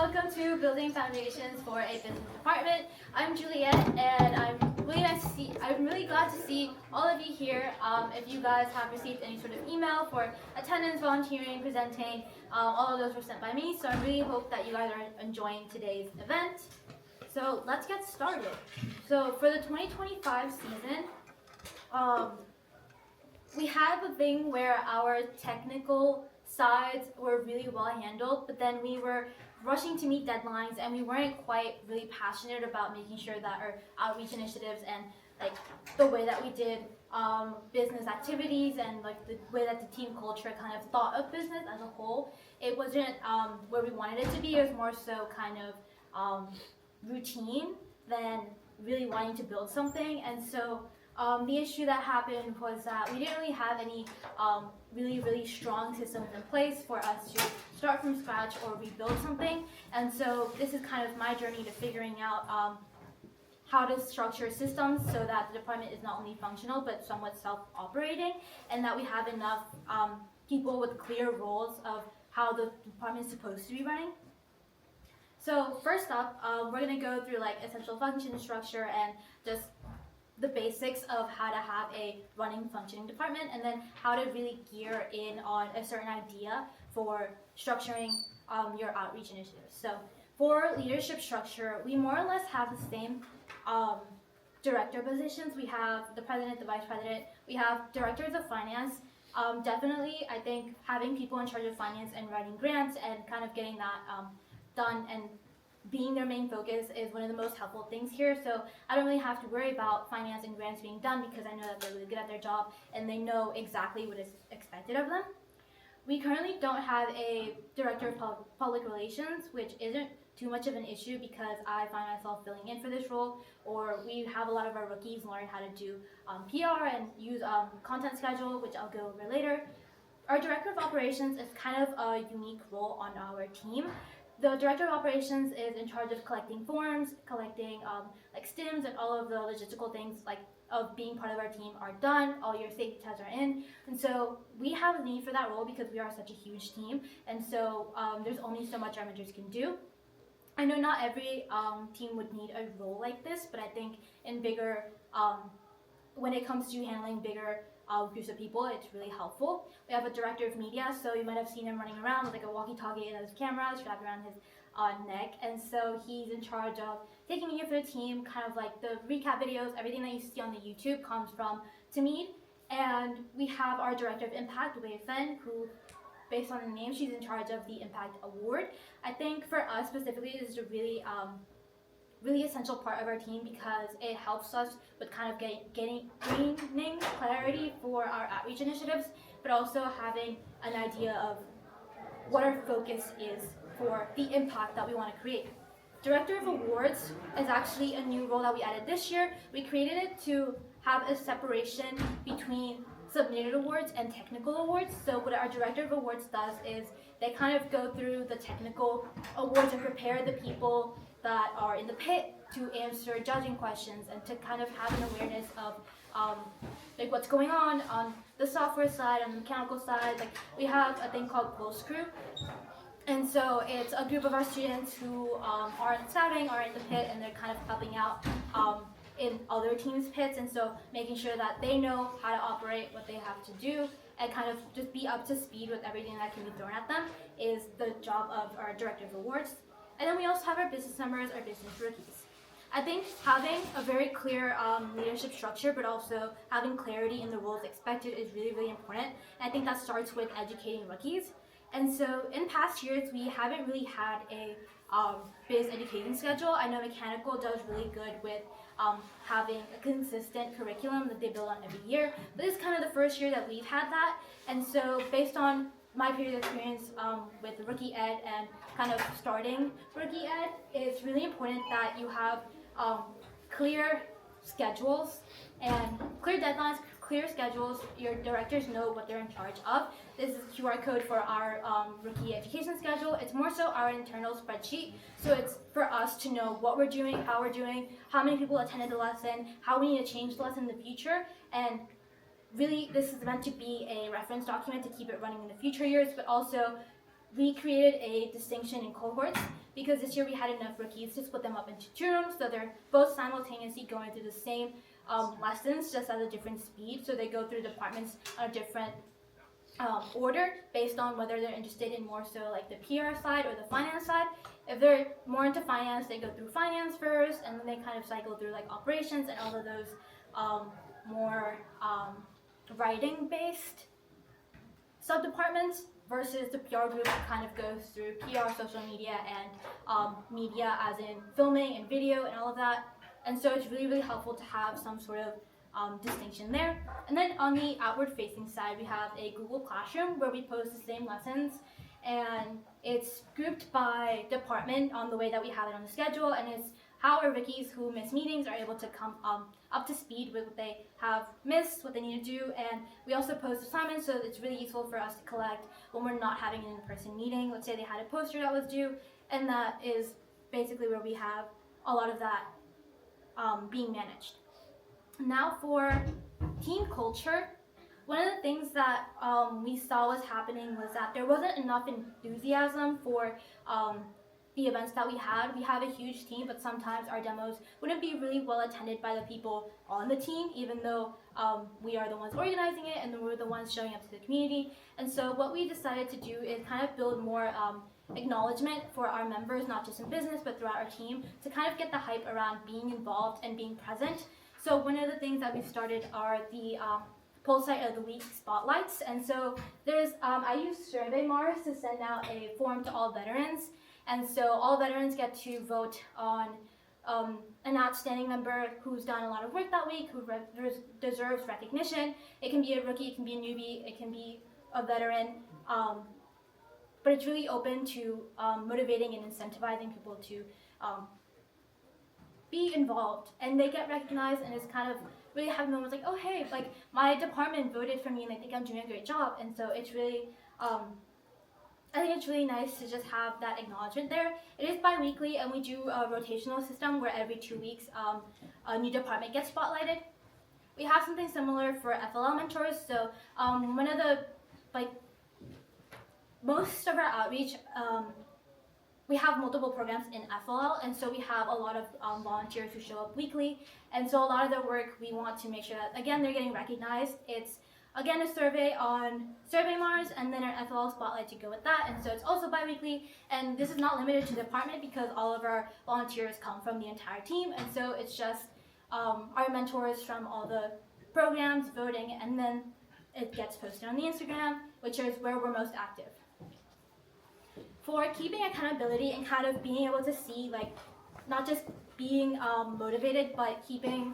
welcome to Building Foundations for a Business Department. I'm Juliet, and I'm really glad to see all of you here. If you guys have received any sort of email for attendance, volunteering, presenting, all of those were sent by me. So I really hope that you guys are enjoying today's event. So let's get started. So for the 2025 season, we had the thing where our technical sides were really well handled, but then we were rushing to meet deadlines and we weren't quite really passionate about making sure that our outreach initiatives and like the way that we did business activities and like the way that the team culture kind of thought of business as a whole, it wasn't where we wanted it to be. It was more so kind of routine than really wanting to build something. And so the issue that happened was that we didn't really have any really strong systems in place for us to start from scratch or rebuild something. And so this is kind of my journey to figuring out how to structure systems so that the department is not only functional but somewhat self-operating, and that we have enough people with clear roles of how the department is supposed to be running. So first up, we're going to go through like essential function structure and just the basics of how to have a running, functioning department, and then how to really gear in on a certain idea for structuring your outreach initiatives. So for leadership structure, we more or less have the same director positions. We have the president, the vice president, we have directors of finance. Definitely, I think having people in charge of finance and writing grants and kind of getting that done and being their main focus is one of the most helpful things here. So I don't really have to worry about finance and grants being done because I know that they're really good at their job and they know exactly what is expected of them. We currently don't have a director of public relations, which isn't too much of an issue because I find myself filling in for this role, or we have a lot of our rookies learn how to do PR and use content schedule, which I'll go over later. Our director of operations is kind of a unique role on our team. The director of operations is in charge of collecting forms, collecting like stims, and all of the logistical things like of being part of our team are done, all your safety tests are in. And so we have a need for that role because we are such a huge team, and so there's only so much our managers can do. I know not every team would need a role like this, but I think in bigger, when it comes to handling bigger groups of people, it's really helpful. We have a director of media, so you might have seen him running around with like a walkie-talkie and his camera strapped around his neck, and so he's in charge of taking media for the team, kind of like the recap videos, everything that you see on the YouTube comes from Tamid. And we have our director of impact, Wei Fen, who, based on the name, she's in charge of the Impact Award. I think for us specifically, this is a really essential part of our team because it helps us with kind of gaining clarity for our outreach initiatives, but also having an idea of what our focus is for the impact that we want to create. Director of Awards is actually a new role that we added this year. We created it to have a separation between submitted awards and technical awards. So what our Director of Awards does is they kind of go through the technical awards and prepare the people that are in the pit to answer judging questions and to kind of have an awareness of like what's going on the software side, on the mechanical side. Like we have a thing called Pulse Crew, and so it's a group of our students who aren't scouting, are in the pit, and they're kind of helping out in other teams' pits, and so making sure that they know how to operate, what they have to do, and kind of just be up to speed with everything that can be thrown at them is the job of our Director of Awards. And then we also have our business members, our business rookies. I think having a very clear leadership structure, but also having clarity in the roles expected is really important. And I think that starts with educating rookies. And so in past years, we haven't really had a biz education schedule. I know mechanical does really good with having a consistent curriculum that they build on every year. But this is kind of the first year that we've had that. And so based on my previous experience with rookie ed and kind of starting rookie ed, it's really important that you have clear schedules and clear deadlines, clear schedules. Your directors know what they're in charge of. This is a QR code for our rookie education schedule. It's more so our internal spreadsheet. So it's for us to know what we're doing, how many people attended the lesson, how we need to change the lesson in the future. And really, this is meant to be a reference document to keep it running in the future years, but also we created a distinction in cohorts because this year we had enough rookies to split them up into 2 rooms, so they're both simultaneously going through the same lessons, just at a different speed. So they go through departments on a different order based on whether they're interested in more so like the PR side or the finance side. If they're more into finance, they go through finance first, and then they kind of cycle through like operations and all of those more writing-based sub-departments, versus the PR group that kind of goes through PR, social media, and media as in filming and video and all of that. And so it's really, really helpful to have some sort of distinction there. And then on the outward-facing side, we have a Google Classroom where we post the same lessons, and it's grouped by department on the way that we have it on the schedule, and it's how our rookies who miss meetings are able to come up to speed with what they have missed, what they need to do. And we also post assignments, so it's really useful for us to collect when we're not having an in-person meeting. Let's say they had a poster that was due, and that is basically where we have a lot of that being managed. Now for team culture, one of the things that we saw was happening was that there wasn't enough enthusiasm for the events that we had. We have a huge team, but sometimes our demos wouldn't be really well attended by the people on the team, even though we are the ones organizing it and we're the ones showing up to the community. And so what we decided to do is kind of build more acknowledgement for our members, not just in business, but throughout our team, to kind of get the hype around being involved and being present. So one of the things that we've started are the Pulse Site of the Week spotlights. And so there's, I use SurveyMars to send out a form to all veterans. And so all veterans get to vote on an outstanding member who's done a lot of work that week, who deserves recognition. It can be a rookie, it can be a newbie, it can be a veteran. But it's really open to motivating and incentivizing people to be involved. And they get recognized, and it's kind of really having moments like, oh hey, like my department voted for me and they think I'm doing a great job. And so it's really, I think it's really nice to just have that acknowledgement there. It is bi-weekly, and we do a rotational system where every 2 weeks a new department gets spotlighted. We have something similar for FLL mentors. So one of the, like, most of our outreach, we have multiple programs in FLL, and so we have a lot of volunteers who show up weekly. And so a lot of their work, we want to make sure that, again, they're getting recognized. It's, again, a survey on SurveyMars, and then our FLL spotlight to go with that. And so it's also bi-weekly, and this is not limited to the department because all of our volunteers come from the entire team. And so it's just our mentors from all the programs voting, and then it gets posted on the Instagram, which is where we're most active. For keeping accountability and kind of being able to see, like, not just being motivated, but keeping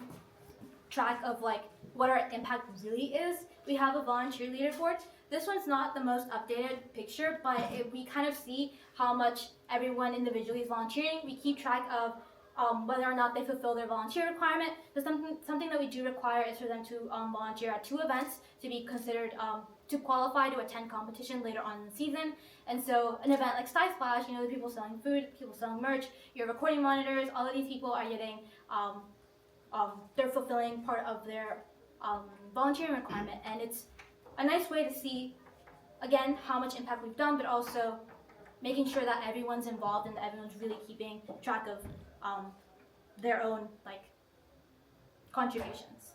track of like what our impact really is, we have a volunteer leaderboard. This one's not the most updated picture, but we kind of see how much everyone individually is volunteering. We keep track of whether or not they fulfill their volunteer requirement. So something that we do require is for them to volunteer at 2 events to be considered to qualify to attend competition later on in the season. And so an event like StuySplash, you know, the people selling food, people selling merch, your recording monitors, all of these people are getting, they're fulfilling part of their volunteering requirement. And it's a nice way to see, again, how much impact we've done, but also making sure that everyone's involved and that everyone's really keeping track of their own like contributions.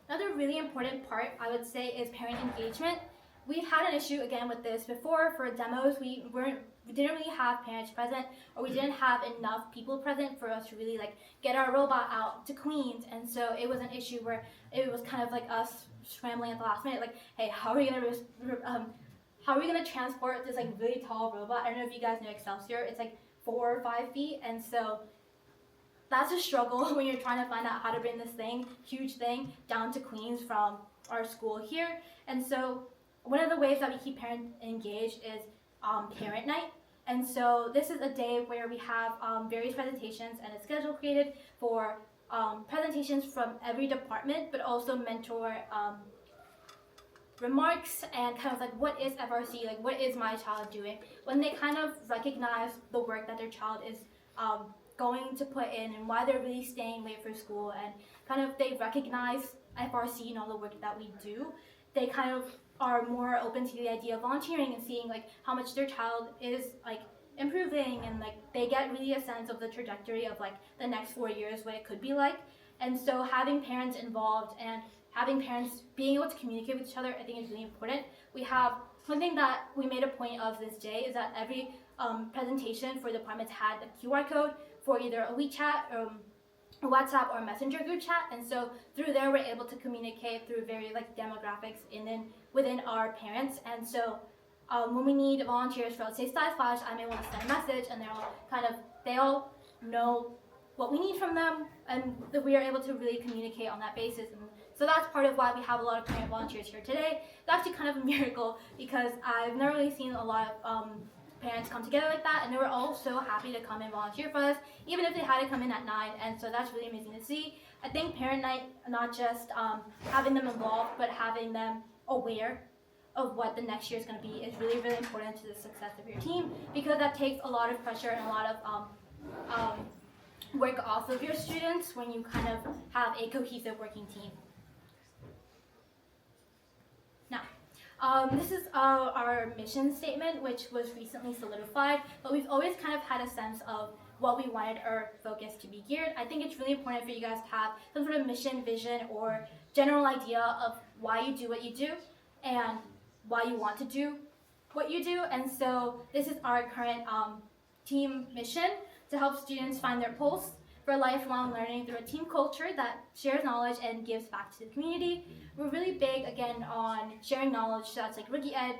Another really important part, I would say, is parent engagement. We've had an issue again with this before. For demos, we didn't really have parents present, or we didn't have enough people present for us to really like get our robot out to Queens. And so it was an issue where it was kind of like us scrambling at the last minute, like, hey, how are we gonna transport this like really tall robot? I don't know if you guys know Excelsior. It's like 4 or 5 feet, and so that's a struggle when you're trying to find out how to bring this thing, huge thing, down to Queens from our school here. And so one of the ways that we keep parents engaged is parent night. And so this is a day where we have various presentations and a schedule created for presentations from every department, but also mentor remarks and kind of like, what is FRC, like what is my child doing, when they kind of recognize the work that their child is going to put in and why they're really staying late for school, and kind of they recognize FRC and all the work that we do. They kind of are more open to the idea of volunteering and seeing like how much their child is like improving, and like they get really a sense of the trajectory of like the next 4 years, what it could be like. And so having parents involved and having parents being able to communicate with each other, I think is really important. We have one thing that we made a point of this day is that every presentation for departments had a QR code for either a WeChat, a WhatsApp, or a Messenger group chat, and so through there we're able to communicate through very like demographics within our parents. And so when we need volunteers for, let's say, StuySplash, I'm able to send a message, and they all know what we need from them, and that we are able to really communicate on that basis. And so that's part of why we have a lot of parent volunteers here today. It's actually kind of a miracle, because I've never really seen a lot of parents come together like that, and they were all so happy to come and volunteer for us, even if they had to come in at 9, and so that's really amazing to see. I think parent night, not just having them involved, but having them aware of what the next year is going to be, is really, really important to the success of your team, because that takes a lot of pressure and a lot of work off of your students when you kind of have a cohesive working team. Now, this is our mission statement, which was recently solidified, but we've always kind of had a sense of what we wanted our focus to be geared. I think it's really important for you guys to have some sort of mission, vision, or general idea of why you do what you do and why you want to do what you do. And so this is our current team mission: to help students find their pulse for lifelong learning through a team culture that shares knowledge and gives back to the community. We're really big, again, on sharing knowledge, so that's like Rookie Ed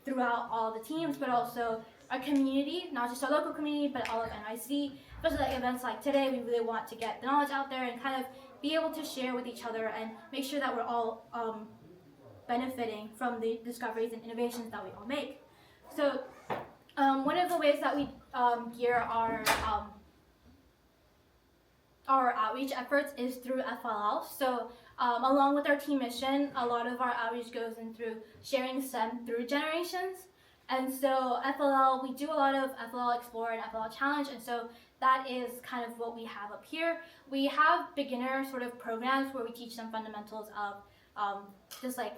throughout all the teams, but also our community, not just our local community, but all of NYC. Especially like events like today, we really want to get the knowledge out there and kind of be able to share with each other and make sure that we're all benefiting from the discoveries and innovations that we all make. So one of the ways that we gear our outreach efforts is through FLL. So along with our team mission, a lot of our outreach goes in through sharing STEM through generations. And so FLL, we do a lot of FLL Explore and FLL Challenge, and so that is kind of what we have up here. We have beginner sort of programs where we teach them fundamentals of just like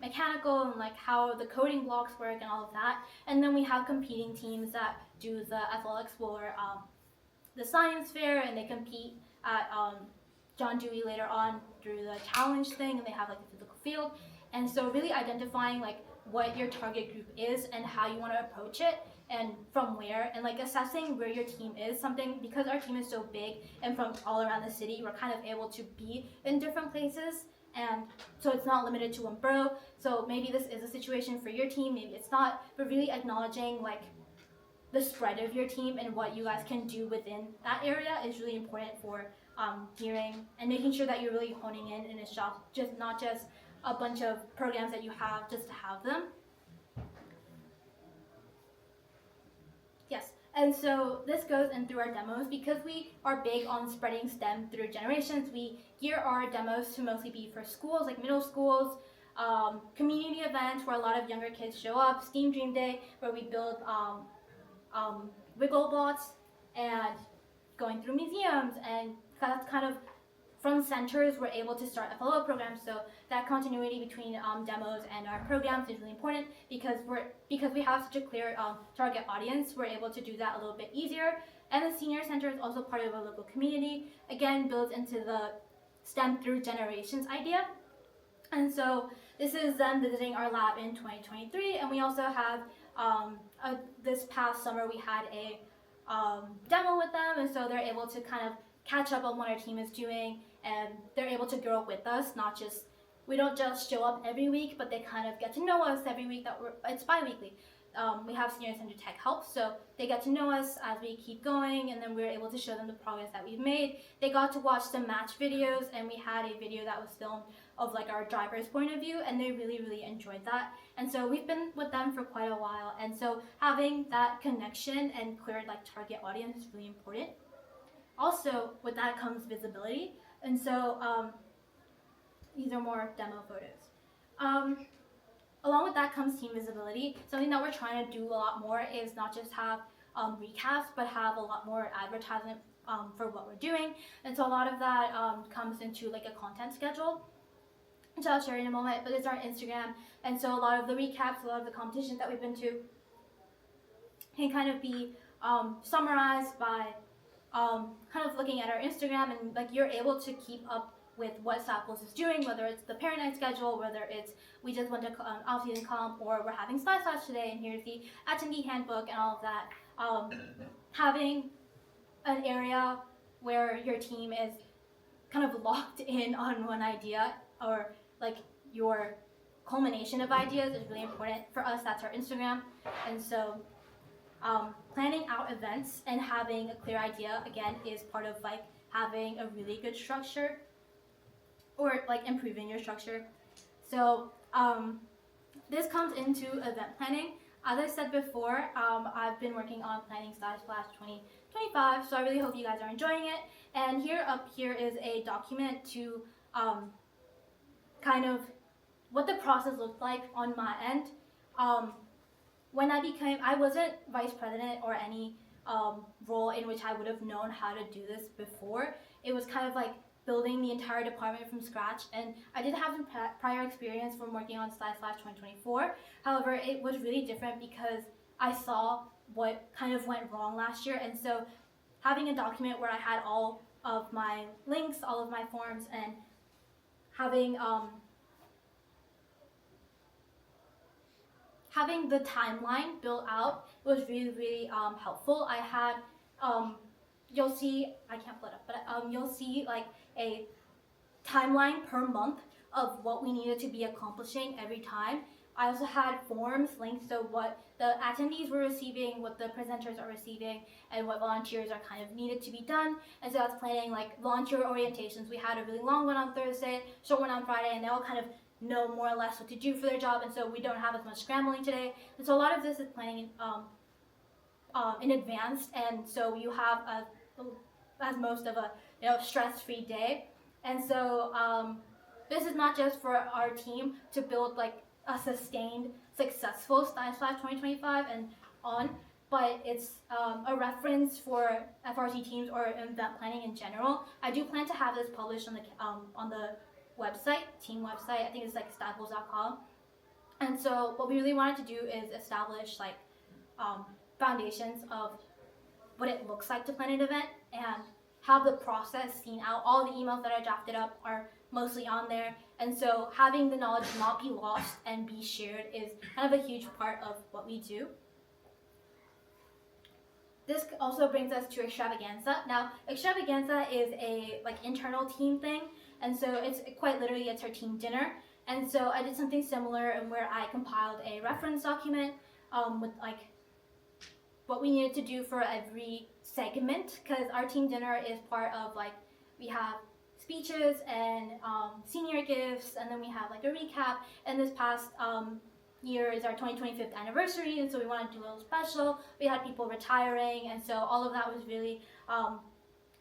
mechanical and like how the coding blocks work and all of that. And then we have competing teams that do the FLL Explore, the science fair, and they compete at John Dewey later on through the challenge thing, and they have like the physical field. And so really identifying like what your target group is and how you want to approach it and from where, and like assessing where your team is. Something, because our team is so big and from all around the city, we're kind of able to be in different places, and so it's not limited to one borough. So maybe this is a situation for your team, maybe it's not, but really acknowledging like the spread of your team and what you guys can do within that area is really important for gearing and making sure that you're really honing in, and it's just not just a bunch of programs that you have just to have them. Yes, and so this goes in through our demos. Because we are big on spreading STEM through generations, we gear our demos to mostly be for schools, like middle schools, community events where a lot of younger kids show up, STEAM Dream Day, where we build wiggle bots, and going through museums, and that's kind of from centers we're able to start FLO programs. So that continuity between demos and our programs is really important, because we have such a clear target audience. We're able to do that a little bit easier. And the senior center is also part of a local community, again built into the STEM through generations idea. And so this is them visiting our lab in 2023, and we also have this past summer we had a demo with them, and so they're able to kind of catch up on what our team is doing, and they're able to grow with us. We don't just show up every week, but they kind of get to know us every week. It's bi-weekly. We have Senior Center Tech Help, so they get to know us as we keep going, and then we're able to show them the progress that we've made. They got to watch some match videos, and we had a video that was filmed of like our driver's point of view, and they really, really enjoyed that. And so we've been with them for quite a while, and so having that connection and clear like target audience is really important. Also, with that comes visibility, and so these are more demo photos. Along with that comes team visibility. Something that we're trying to do a lot more is not just have recaps, but have a lot more advertisement for what we're doing. And so a lot of that comes into like a content schedule. which I'll share in a moment, but it's our Instagram. And so a lot of the recaps, a lot of the competitions that we've been to can kind of be summarized by kind of looking at our Instagram, and like you're able to keep up with what StuyPulse is doing, whether it's the parent night schedule, whether it's we just went to off-season comp, or we're having StuySplash today, and here's the attendee handbook and all of that. Having an area where your team is kind of locked in on one idea, or like your culmination of ideas, is really important. For us, that's our Instagram. And so planning out events and having a clear idea, again, is part of like having a really good structure, or like improving your structure. So this comes into event planning. As I said before, I've been working on planning StuySplash 2025, so I really hope you guys are enjoying it. And up here is a document to kind of what the process looked like on my end. When I wasn't vice president or any role in which I would have known how to do this before. It was kind of like building the entire department from scratch, and I did have some prior experience from working on StuySplash 2024. However, it was really different because I saw what kind of went wrong last year, and so having a document where I had all of my links, all of my forms, and having the timeline built out was really, really helpful. I had, you'll see, I can't pull it up, but you'll see like a timeline per month of what we needed to be accomplishing every time. I also had forms linked to what the attendees were receiving, what the presenters are receiving, and what volunteers are kind of needed to be done. And so I was planning like volunteer orientations. We had a really long one on Thursday, short one on Friday, and they all kind of know more or less what to do for their job, and so we don't have as much scrambling today. And so a lot of this is planning in advance, and so you have as most of a stress-free day. And so this is not just for our team to build like a sustained, successful StuySplash 2025 and on, but it's a reference for FRC teams or event planning in general. I do plan to have this published on the website, team website. I think it's like StuyPulse.com. And so what we really wanted to do is establish like foundations of what it looks like to plan an event and have the process seen out. All the emails that I drafted up are mostly on there, and so having the knowledge not be lost and be shared is kind of a huge part of what we do. This also brings us to Extravaganza. Now, Extravaganza is a like internal team thing, and so it's quite literally it's our team dinner. And so I did something similar, and where I compiled a reference document with like what we needed to do for every segment, because our team dinner is part of like we have speeches and senior gifts, and then we have like a recap. And this past year is our 25th anniversary, and so we wanted to do a little special. We had people retiring, and so all of that was really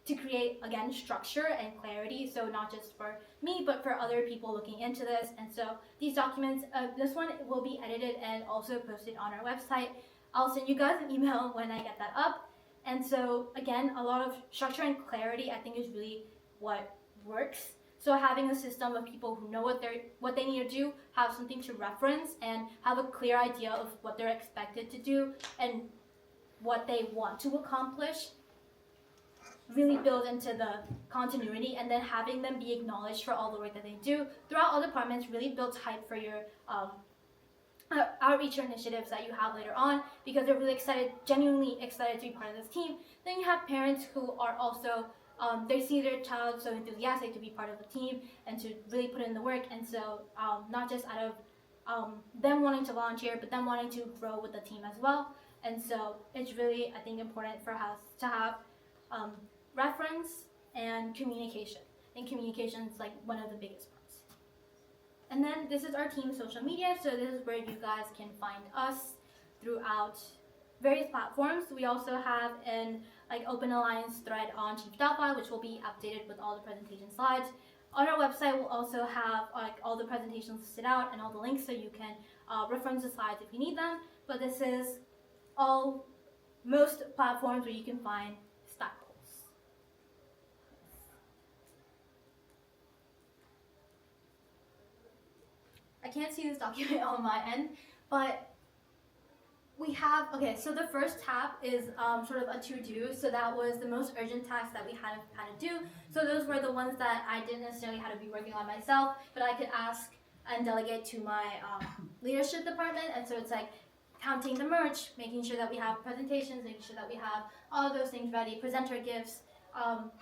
to create, again, structure and clarity, so not just for me, but for other people looking into this. And so these documents, this one will be edited and also posted on our website. I'll send you guys an email when I get that up. And so, again, a lot of structure and clarity, I think, is really what works. So having a system of people who know what they need to do, have something to reference, and have a clear idea of what they're expected to do and what they want to accomplish really builds into the continuity, and then having them be acknowledged for all the work that they do throughout all departments really builds hype for your outreach initiatives that you have later on, because they're really excited, genuinely excited to be part of this team. Then you have parents who are also they see their child so enthusiastic to be part of the team and to really put in the work, and so not just out of them wanting to volunteer, but them wanting to grow with the team as well. And so it's really, I think, important for us to have reference and communication. And communication is like one of the biggest parts. And then this is our team's social media, so this is where you guys can find us throughout various platforms. We also have an open alliance thread on Chief.fi, which will be updated with all the presentation slides. On our website, we'll also have all the presentations listed out and all the links, so you can reference the slides if you need them. But this is most platforms where you can find StuyPulse. can't see this document on my end, but we have, okay, so the first tab is sort of a to-do, so that was the most urgent tasks that we had to do. So those were the ones that I didn't necessarily have to be working on myself, but I could ask and delegate to my leadership department. And so it's like counting the merch, making sure that we have presentations, making sure that we have all of those things ready, presenter gifts,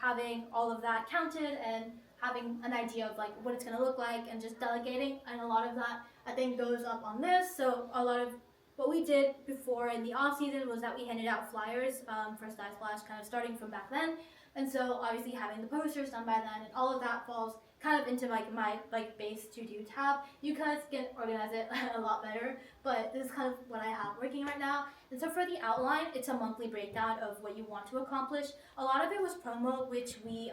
having all of that counted and having an idea of like what it's going to look like and just delegating. And a lot of that I think goes up on this. So a lot of what we did before in the off season was that we handed out flyers for StuySplash, kind of starting from back then. And so obviously having the posters done by then, and all of that falls kind of into like my like base to do tab. You guys can organize it a lot better, but this is kind of what I have working right now. And so for the outline, it's a monthly breakdown of what you want to accomplish. A lot of it was promo, which we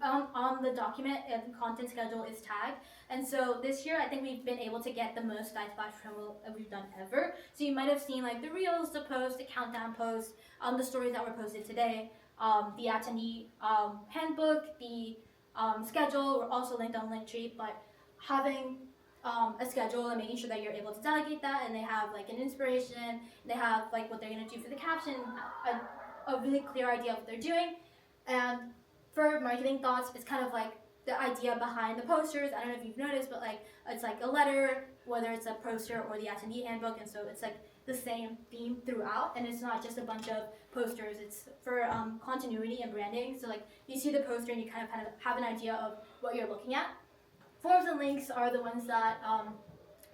on the document and content schedule is tagged. And so this year I think we've been able to get the most StuySplash promo that we've done ever. So you might have seen like the reels, the post, the countdown post, the stories that were posted today, the attendee handbook, the schedule were also linked on Linktree, but having a schedule and making sure that you're able to delegate that, and they have like an inspiration, they have like what they're going to do for the caption, a really clear idea of what they're doing. And for marketing thoughts, it's kind of like the idea behind the posters. I don't know if you've noticed, but like it's like a letter, whether it's a poster or the attendee handbook, and so it's like the same theme throughout, and it's not just a bunch of posters. It's for continuity and branding. So like you see the poster and you kind of have an idea of what you're looking at. Forms and links are the ones that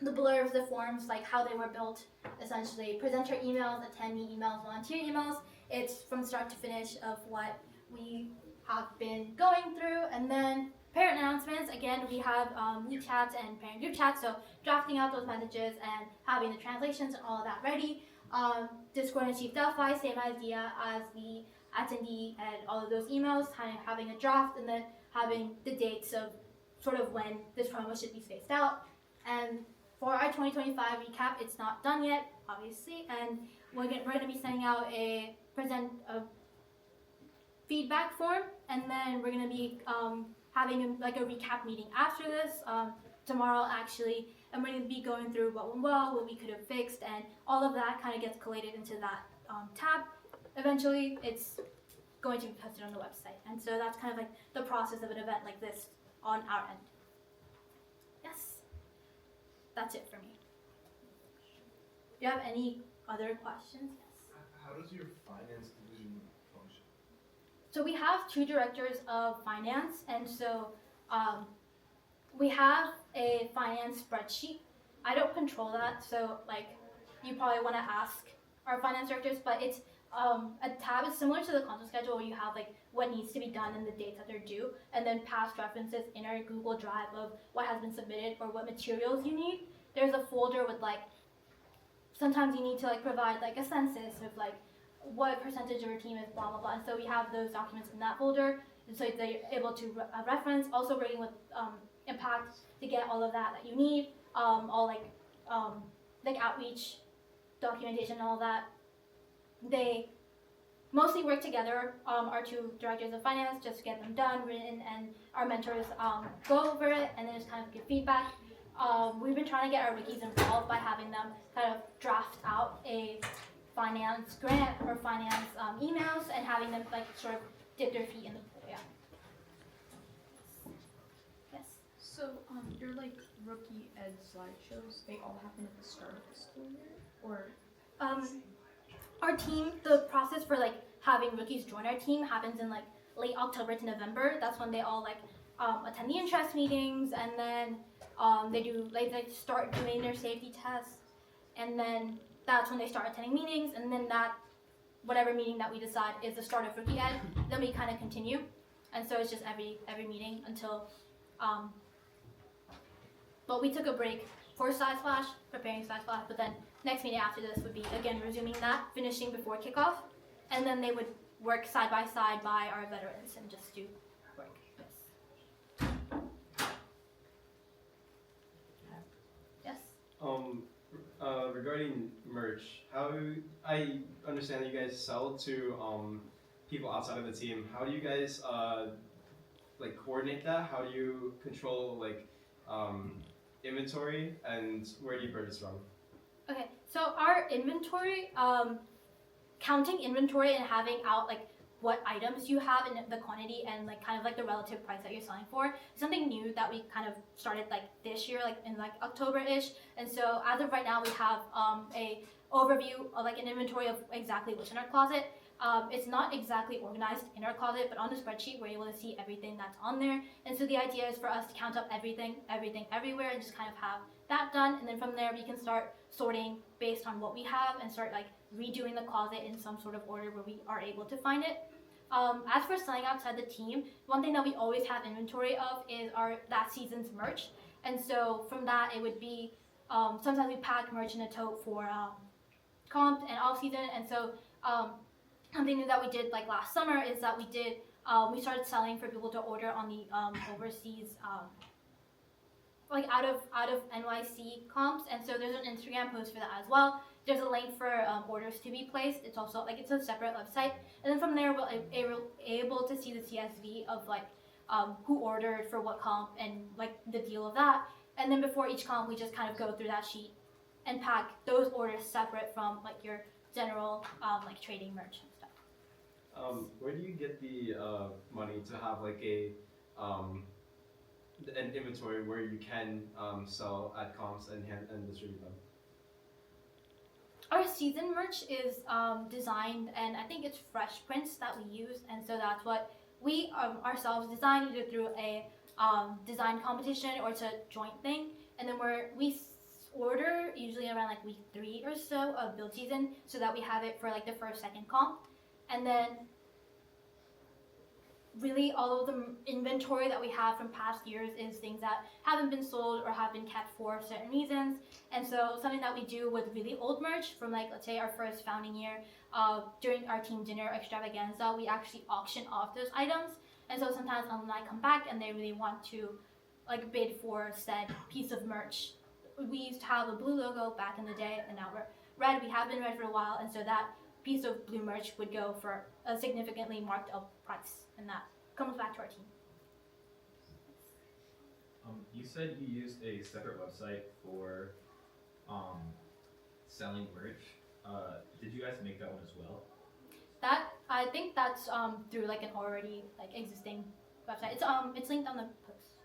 the blurbs, the forms, like how they were built, essentially. Presenter emails, attendee emails, volunteer emails. It's from start to finish of what we have been going through. And then parent announcements, again, we have lead chats and parent group chats, so drafting out those messages and having the translations and all of that ready. Discord and Chief Delphi, same idea as the attendee and all of those emails, kind of having a draft and then having the dates of sort of when this promo should be spaced out. And for our 2025 recap, it's not done yet, obviously, and we're going to be sending out a feedback form, and then we're going to be having like a recap meeting after this, tomorrow actually, and we're going to be going through what went well, what we could have fixed, and all of that kind of gets collated into that tab. Eventually, it's going to be posted on the website, and so that's kind of like the process of an event like this on our end. Yes, that's it for me. Do you have any other questions? Yes. How does your finance division function? So we have 2 directors of finance, and so we have a finance spreadsheet. I don't control that, so like you probably want to ask our finance directors, but it's a tab is similar to the content schedule where you have like what needs to be done and the dates that they're due, and then past references in our Google Drive of what has been submitted or what materials you need. There's a folder with like, sometimes you need to like provide like a census of like what percentage of your team is blah blah blah, and so we have those documents in that folder, and so they're able to reference, also working with Impact to get all of that you need, all like outreach documentation and all that. They mostly work together, our 2 directors of finance, just to get them done, written, and our mentors go over it and then just kind of give feedback. We've been trying to get our rookies involved by having them kind of draft out a finance grant or finance emails and having them like sort of dip their feet in the pool. Yeah. Yes. So your like rookie ed slideshows, they all happen at the start of the school year, or? Our team, the process for like having rookies join our team happens in like late October to November. That's when they all like attend the interest meetings, and then they start doing their safety tests, and then that's when they start attending meetings, and then that whatever meeting that we decide is the start of rookie ed, then we kind of continue, and so it's just every meeting until but we took a break for StuySplash, preparing StuySplash, but then next meeting after this would be again resuming that, finishing before kickoff, and then they would work side by side by our veterans and just do work. Yes. Yes. Regarding merch, how I understand that you guys sell to people outside of the team. How do you guys like coordinate that? How do you control like inventory, and where do you purchase from? Okay, so our inventory, counting inventory and having out like what items you have and the quantity and like kind of like the relative price that you're selling for is something new that we kind of started like this year, like in like October-ish. And so as of right now, we have a overview of like an inventory of exactly what's in our closet. It's not exactly organized in our closet, but on the spreadsheet, we're able to see everything that's on there. And so the idea is for us to count up everything, everywhere, and just kind of have that done. And then from there, we can start sorting based on what we have and start like redoing the closet in some sort of order where we are able to find it. As for selling outside the team, one thing that we always have inventory of is that season's merch. And so from that, it would be sometimes we pack merch in a tote for comp and off season. And so something new that we did like last summer is that we started selling for people to order on the overseas like out of NYC comps, and so there's an Instagram post for that as well. There's a link for orders to be placed. It's also like it's a separate website, and then from there we'll able to see the CSV of like who ordered for what comp and like the deal of that. And then before each comp, we just kind of go through that sheet and pack those orders separate from like your general like trading merch and stuff. Where do you get the money to have like an inventory where you can sell at comps and distribute them? Our season merch is designed, and I think it's Fresh Prints that we use, and so that's what we ourselves design either through a design competition or it's a joint thing. And then we order usually around like week 3 or so of build season, so that we have it for like the first, second comp, and then really all of the inventory that we have from past years is things that haven't been sold or have been kept for certain reasons. And so something that we do with really old merch from like let's say our first founding year, during our team dinner extravaganza, we actually auction off those items. And so sometimes alumni come back and they really want to like bid for said piece of merch. We used to have a blue logo back in the day, and now we're red. We have been red for a while, and so that piece of blue merch would go for a significantly marked up price, and that comes back to our team. You said you used a separate website for selling merch. Did you guys make that one as well? That I think that's through like an already like existing website. It's linked on the post.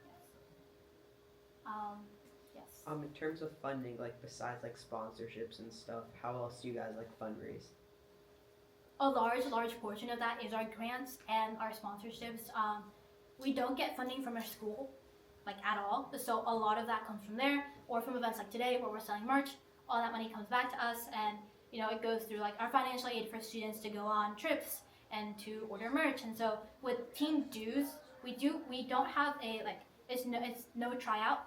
Yes. Yes. In terms of funding, like besides like sponsorships and stuff, how else do you guys like fundraise? A large portion of that is our grants and our sponsorships. We don't get funding from our school, like at all. So a lot of that comes from there, or from events like today where we're selling merch. All that money comes back to us, and you know it goes through like our financial aid for students to go on trips and to order merch. And so with team dues, we don't have a like it's no tryout.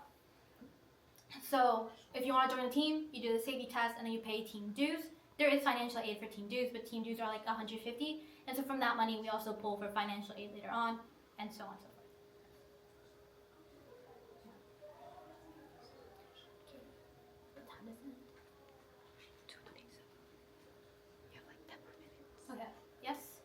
So if you want to join a team, you do the safety test and then you pay team dues. There is financial aid for team dues, but team dues are like $150, and so from that money we also pull for financial aid later on, and so on and so forth. Okay. What time is it? 2:27. You have like 10 more minutes. Okay. Yes.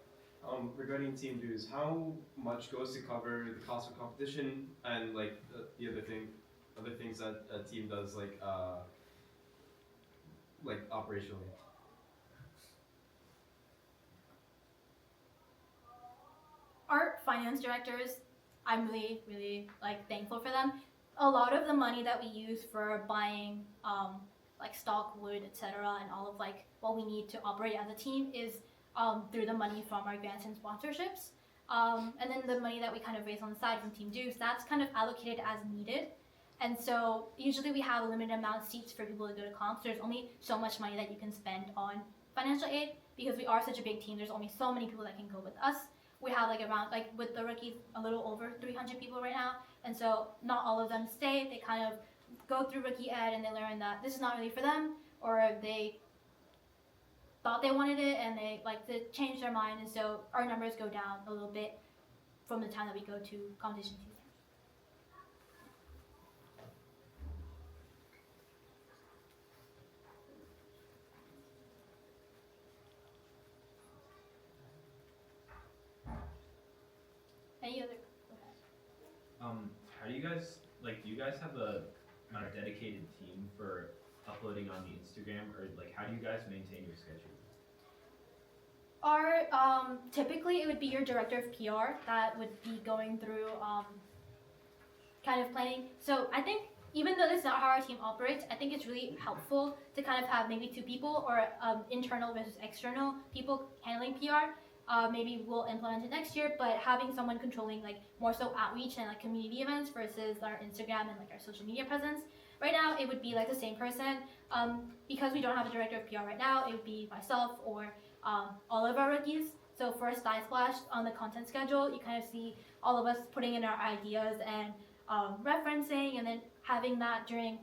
Regarding team dues, how much goes to cover the cost of competition and like the other things that a team does like operationally? Our finance directors, I'm really like thankful for them. A lot of the money that we use for buying like stock, wood, etc., and all of like what we need to operate as a team is through the money from our grants and sponsorships. And then the money that we kind of raise on the side from team dues, that's kind of allocated as needed. And so usually we have a limited amount of seats for people to go to comps. There's only so much money that you can spend on financial aid because we are such a big team. There's only so many people that can go with us. We have like around, like with the rookies, a little over 300 people right now. And so not all of them stay. They kind of go through rookie ed and they learn that this is not really for them, or they thought they wanted it and they like to change their mind. And so our numbers go down a little bit from the time that we go to competition season. Any other? How do you guys do you guys have a a dedicated team for uploading on the Instagram, or like how do you guys maintain your schedule? Our typically it would be your director of PR that would be going through kind of planning. So I think even though this is not how our team operates, I think it's really helpful to kind of have maybe two people or internal versus external people handling PR. Maybe we'll implement it next year, but having someone controlling like more so outreach and like community events versus our Instagram and like our social media presence. Right now, it would be like the same person. Because we don't have a director of PR right now, it would be myself or all of our rookies. So for StuySplash on the content schedule, you kind of see all of us putting in our ideas and referencing, and then having that during.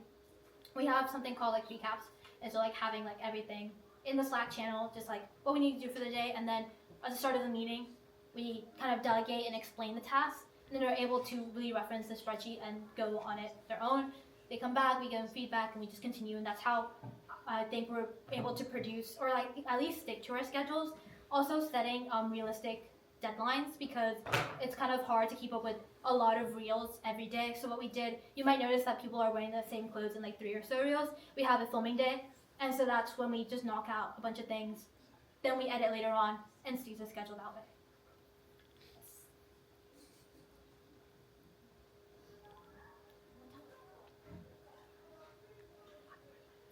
We have something called like recaps, and so like having like everything in the Slack channel, just like what we need to do for the day, and then at the start of the meeting, we kind of delegate and explain the tasks, and then they're able to really reference the spreadsheet and go on it their own. They come back, we give them feedback, and we just continue, and that's how I think we're able to produce, or like at least stick to our schedules. Also setting realistic deadlines, because it's kind of hard to keep up with a lot of reels every day. So what we did, you might notice that people are wearing the same clothes in like 3 or so reels. We have a filming day, and so that's when we just knock out a bunch of things. Then we edit later on and Steve's a schedule that way.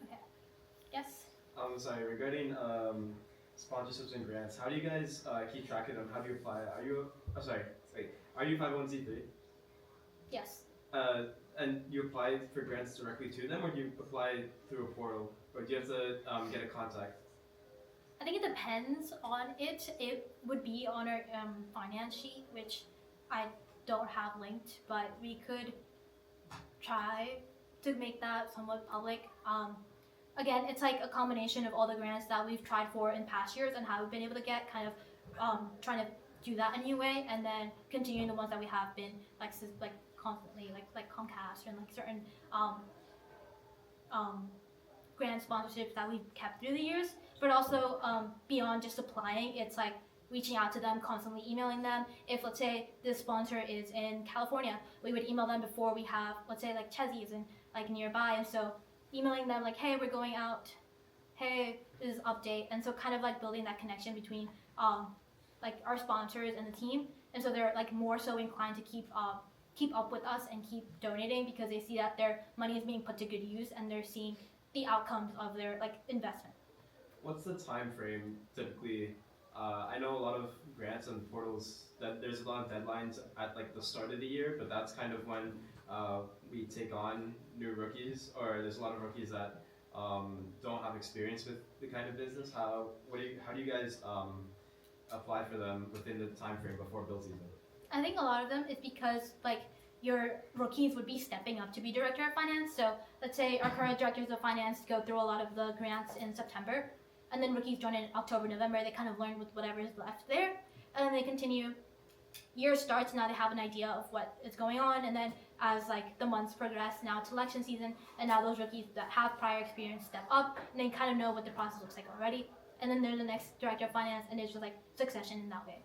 Okay. Yes? Sorry, regarding sponsorships and grants, how do you guys keep track of them? How do you apply? Are you, are you 501c3? Yes. And you apply for grants directly to them, or do you apply through a portal? Or do you have to get a contact? I think it depends on it. It would be on our finance sheet, which I don't have linked, but we could try to make that somewhat public. Again, it's like a combination of all the grants that we've tried for in past years and how we've been able to get, kind of trying to do that a new way, and then continuing the ones that we have been like constantly, like Comcast and like certain grant sponsorships that we've kept through the years. But also beyond just applying, it's like reaching out to them, constantly emailing them. If let's say this sponsor is in California, we would email them before we have, let's say like Chessy's and like nearby, and so emailing them like, hey, we're going out, hey, this is update, and so kind of like building that connection between like our sponsors and the team, and so they're like more so inclined to keep up with us and keep donating, because they see that their money is being put to good use and they're seeing the outcomes of their like investment. What's the time frame typically? I know a lot of grants and portals that there's a lot of deadlines at like the start of the year, but that's kind of when we take on new rookies, or there's a lot of rookies that don't have experience with the kind of business. How do you guys apply for them within the time frame before bill season? I think a lot of them is because like your rookies would be stepping up to be director of finance. So let's say our current directors of finance go through a lot of the grants in September, and then rookies join in October, November. They kind of learn with whatever is left there, and then they continue. Year starts, now they have an idea of what is going on, and then as like the months progress, now it's election season, and now those rookies that have prior experience step up, and they kind of know what the process looks like already, and then they're the next director of finance, and it's just like succession in that way.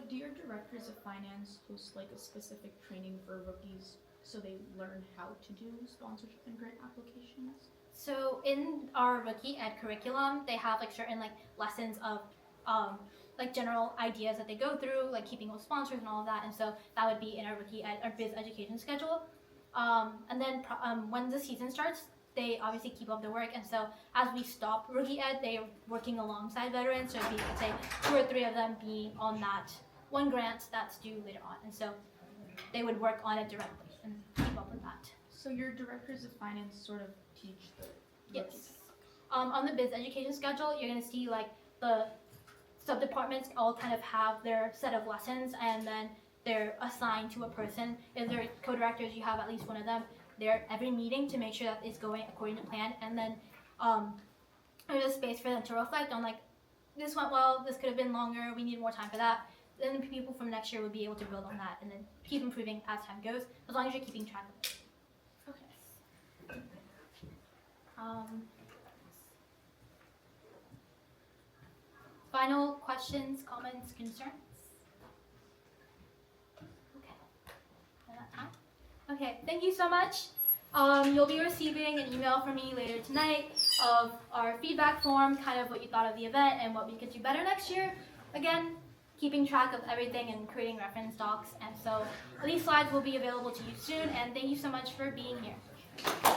Do your directors of finance host like a specific training for rookies so they learn how to do sponsorship and grant applications? So in our rookie ed curriculum, they have like certain like lessons of like general ideas that they go through, like keeping with sponsors and all of that, and so that would be in our rookie ed, our biz education schedule. And then when the season starts, they obviously keep up their work, and so as we stop rookie ed, they're working alongside veterans, so it'd be, let's say, 2 or 3 of them being on that one grant that's due later on, and so they would work on it directly and keep up with that. So your directors of finance sort of teach the rookies? Yes. On the biz education schedule, you're gonna see like the sub-departments all kind of have their set of lessons, and then they're assigned to a person. If they're co-directors, you have at least one of them there every meeting to make sure that it's going according to plan, and then there's a space for them to reflect on like, this went well, this could have been longer, we need more time for that. Then the people from next year would be able to build on that and then keep improving as time goes, as long as you're keeping track of it. Okay. Final questions, comments, concerns? Okay. Is that time? Okay, thank you so much. You'll be receiving an email from me later tonight of our feedback form, kind of what you thought of the event and what we could do better next year. Again, keeping track of everything and creating reference docs. And so these slides will be available to you soon. And thank you so much for being here.